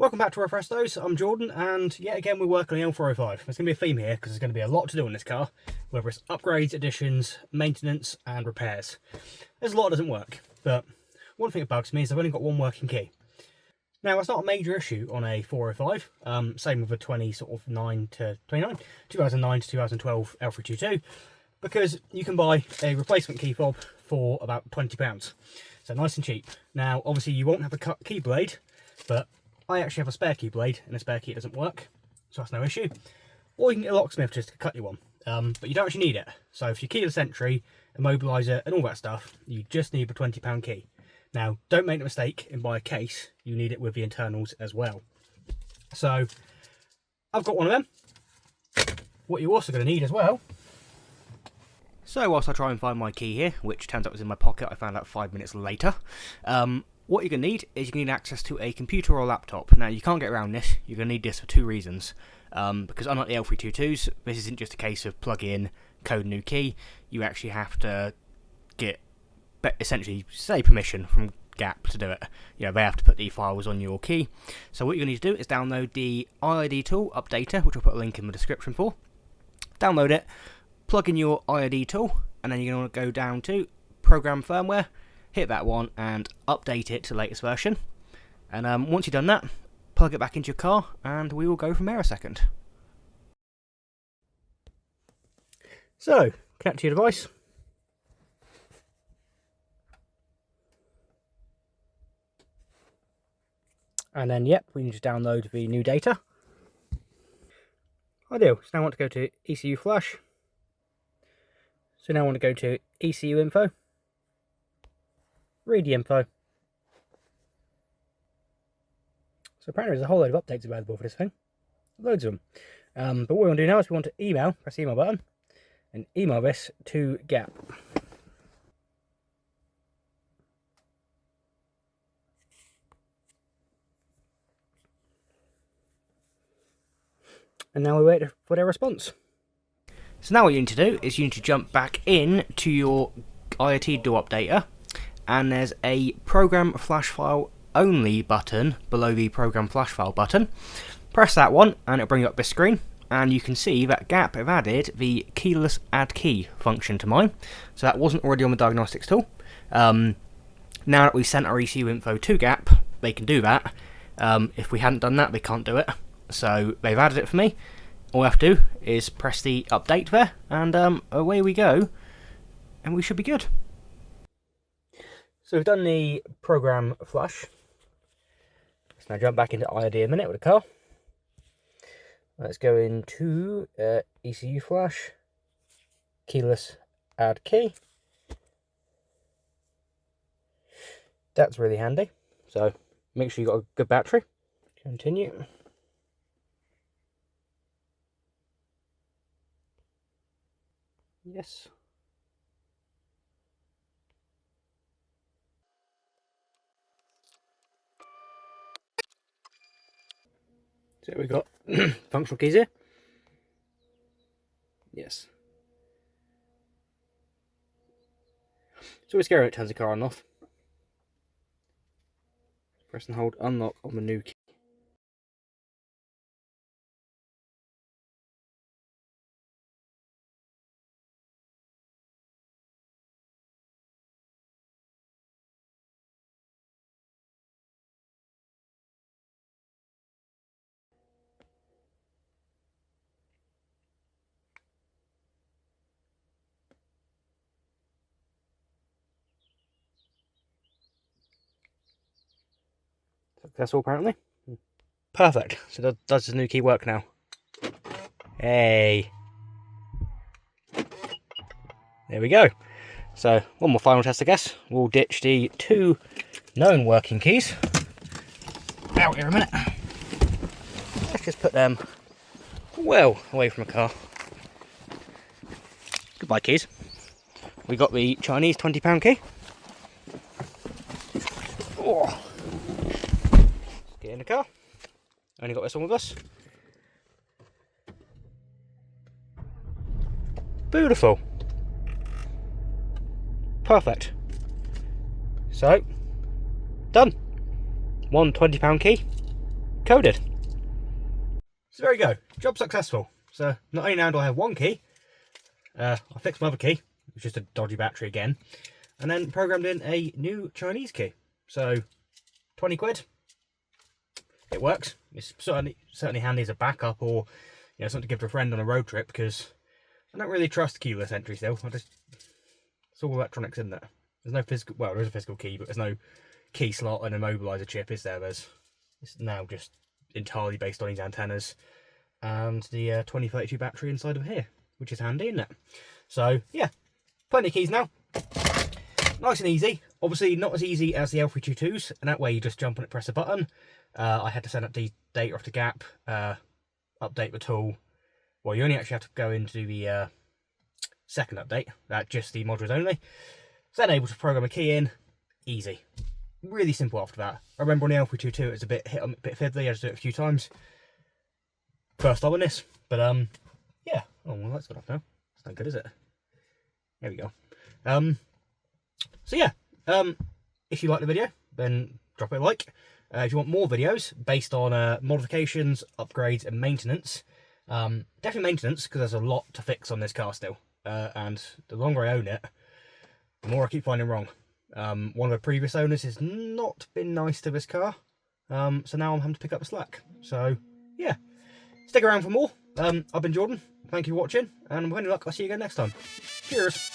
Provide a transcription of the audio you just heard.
Welcome back to Restos. I'm Jordan, and yet again we're working on the L405. There's going to be a theme here because there's going to be a lot to do on this car, whether it's upgrades, additions, maintenance and repairs. There's a lot that doesn't work, but one thing that bugs me is I've only got one working key. Now that's not a major issue on a 405, same with a 2009 to 2012 L322, because you can buy a replacement key fob for about £20. So nice and cheap. Now obviously you won't have a cut key blade, but I actually have a spare key blade and a spare key doesn't work, so that's no issue. Or you can get a locksmith just to cut you one, but you don't actually need it. So if you keyless entry, immobiliser and all that stuff, you just need the £20 key. Now don't make the mistake and buy a case, you need it with the internals as well. So I've got one of them. What you're also going to need as well. So whilst I try and find my key here, which turns out was in my pocket, I found out 5 minutes later. What you're going to need is you're going to need access to a computer or a laptop. Now you can't get around this, you're going to need this for two reasons. Because unlike the L322s, this isn't just a case of plug in, code new key, you actually have to get, essentially, say permission from GAP to do it. You know, they have to put the files on your key. So what you're going to need to do is download the IID tool, Updater, which I'll put a link in the description for. Download it, plug in your IID tool, and then you're going to want to go down to Program Firmware, hit that one and update it to the latest version. And once you've done that, plug it back into your car and we will go from there a second. So, connect to your device. And then, yep, we can just download the new data. Ideal. So now I want to go to ECU Flash. So now I want to go to ECU Info. Read the info. So apparently there's a whole load of updates available for this thing. Loads of them. But what we want to do now is we want to email, press the email button, and email this to GAP. And now we wait for their response. So now what you need to do is you need to jump back in to your IoT door updater. And there's a Program Flash File Only button below the Program Flash File button. Press that one and it'll bring up this screen, and you can see that GAP have added the keyless add key function to mine, so that wasn't already on the diagnostics tool. Now that we've sent our ECU info to GAP, they can do that. If we hadn't done that, they can't do it, so they've added it for me. All I have to do is press the update there, and away we go, and we should be good. So we've done the program flash. Let's now jump back into IID a minute with the car. Let's go into ECU flash, keyless add key. That's really handy. So make sure you've got a good battery. Continue. Yes. So we've got functional keys here. Yes. It's always scary when it turns the car on and off. Press and hold unlock on the new key. Successful apparently. Perfect. So does the new key work now? Hey. There we go. So one more final test I guess. We'll ditch the two known working keys. Out here a minute. Let's just put them well away from the car. Goodbye keys. We got the Chinese £20 key. Oh. Get in the car. Only got this one with us. Beautiful. Perfect. So, done. One £20 key. coded. So there you go, job successful. So not only now do I have one key, I fixed my other key, which is just a dodgy battery again, and then programmed in a new Chinese key. So 20 quid, it works. It's certainly handy as a backup, or something to give to a friend on a road trip, because I don't really trust keyless entry still. It's all electronics in there. There's no physical, well, there is a physical key, but there's no key slot and immobiliser chip, is there? It's now just entirely based on these antennas and the 2032 battery inside of here, which is handy, isn't it? So yeah, plenty of keys now. Nice and easy. Obviously not as easy as the L322s, and that way you just jump on it, press a button. I had to send up the data off to GAP, update the tool. Well, you only actually have to go into the second update, just the modules only. So then able to program a key in, easy. Really simple after that. I remember on the L322 it was a bit fiddly, I had to do it a few times. First time on this, but yeah. Oh, well, that's gone off now. It's not good, is it? There we go. So yeah, if you like the video, then drop it a like. If you want more videos based on modifications, upgrades and maintenance, definitely maintenance, because there's a lot to fix on this car still, and the longer I own it, the more I keep finding wrong. One of the previous owners has not been nice to this car, so now I'm having to pick up the slack. So yeah, stick around for more. I've been Jordan, thank you for watching, and with any luck I'll see you again next time. Cheers!